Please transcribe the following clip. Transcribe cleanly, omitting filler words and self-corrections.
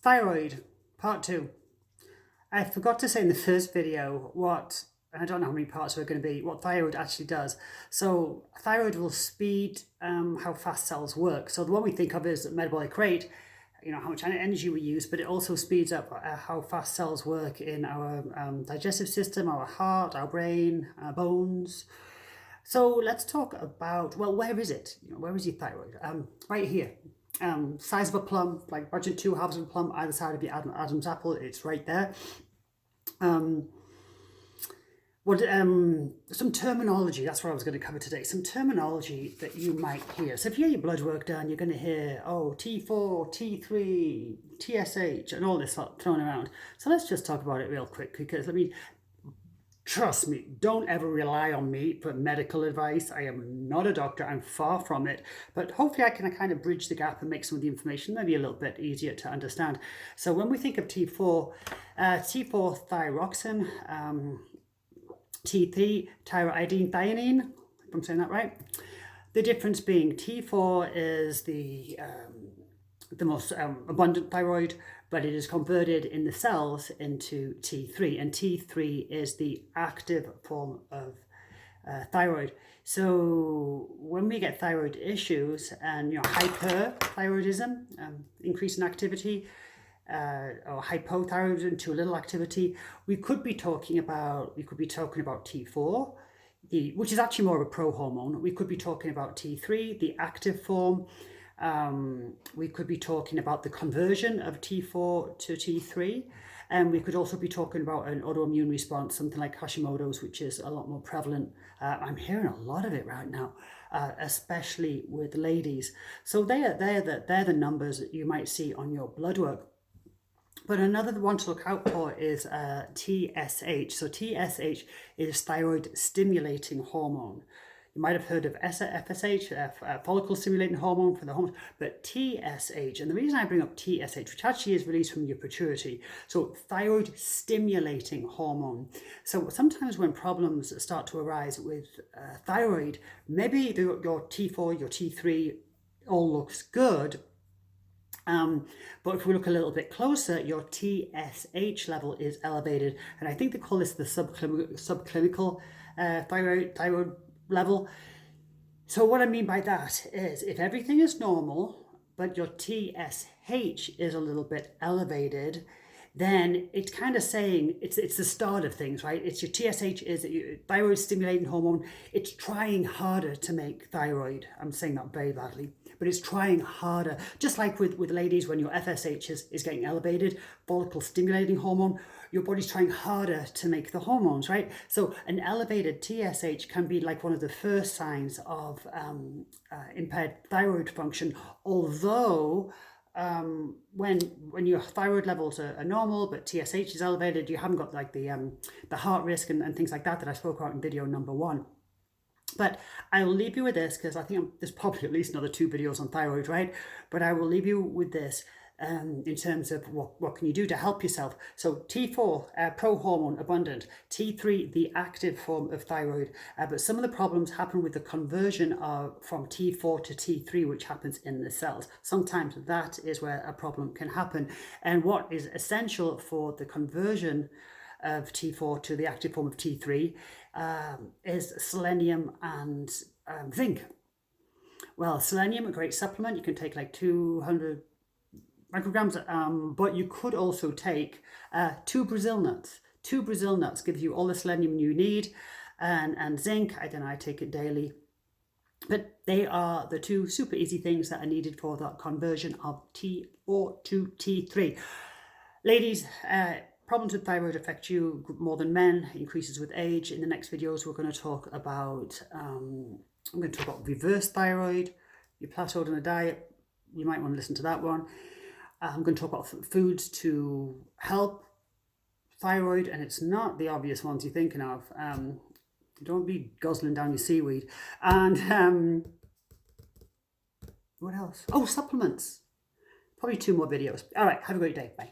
Thyroid, part 2. I forgot to say in the first video what, I don't know how many parts there are going to be, what thyroid actually does. So thyroid will speed how fast cells work. So the one we think of is metabolic rate, you know, how much energy we use, but it also speeds up how fast cells work in our digestive system, our heart, our brain, our bones. So let's talk about, well, where is it? You know, where is your thyroid? Right here. Size of a plum, like imagine 2 halves of a plum either side of your Adam's apple. It's right there. Some terminology, that's what I was going to cover today. Some terminology that you might hear. So if you get your blood work done, you're going to hear, oh, T4, T3, TSH, and all this thrown around. So let's just talk about it real quick, because, I mean, trust me, don't ever rely on me for medical advice. I am not a doctor, I'm far from it, but hopefully I can kind of bridge the gap and make some of the information maybe a little bit easier to understand. So when we think of T4, T4 thyroxine, T3 tyroxine, if I'm saying that right. The difference being T4 is the most abundant thyroid, but it is converted in the cells into T3, and T3 is the active form of thyroid. So when we get thyroid issues and, you know, hyperthyroidism, increase in activity, or hypothyroidism, too little activity, we could be talking about T4, which is actually more of a pro-hormone. We could be talking about T3, the active form. We could be talking about the conversion of T4 to T3, and we could also be talking about an autoimmune response, something like Hashimotos, which is a lot more prevalent. I'm hearing a lot of it right now, especially with ladies. So they're the numbers that you might see on your blood work. But another one to look out for is TSH. So TSH is thyroid stimulating hormone. You might have heard of FSH, follicle stimulating hormone for the hormones, but TSH, and the reason I bring up TSH, which actually is released from your pituitary, so thyroid stimulating hormone. So sometimes when problems start to arise with thyroid, maybe your T4, your T3 all looks good, but if we look a little bit closer, your TSH level is elevated, and I think they call this the subclinical thyroid level. So what I mean by that is if everything is normal, but your TSH is a little bit elevated, then it's kind of saying it's the start of things, right? It's your TSH is your thyroid stimulating hormone. It's trying harder to make thyroid. I'm saying that very badly, but it's trying harder. Just like with ladies, when your FSH is getting elevated, follicle stimulating hormone, your body's trying harder to make the hormones, right? So an elevated TSH can be like one of the first signs of impaired thyroid function, although when your thyroid levels are normal but TSH is elevated, you haven't got like the heart risk and things like that I spoke about in video number 1. But I will leave you with this, because I think there's probably at least another 2 videos on thyroid, right? But I will leave you with this in terms of what can you do to help yourself. So T4, pro-hormone abundant, T3, the active form of thyroid. But some of the problems happen with the conversion from T4 to T3, which happens in the cells. Sometimes that is where a problem can happen. And what is essential for the conversion of T4 to the active form of T3 is selenium and zinc. Well, selenium, a great supplement. You can take like 200 micrograms, but you could also take 2 Brazil nuts. 2 Brazil nuts gives you all the selenium you need, and zinc. I don't know, I take it daily. But they are the 2 super easy things that are needed for that conversion of T4 to T3. Ladies, problems with thyroid affect you more than men, increases with age. In the next videos, we're going to talk about, I'm going to talk about reverse thyroid, your plateaued on a diet. You might want to listen to that one. I'm going to talk about foods to help thyroid, and it's not the obvious ones you're thinking of. Don't be guzzling down your seaweed. And what else? Oh, supplements. Probably 2 more videos. All right, have a great day. Bye.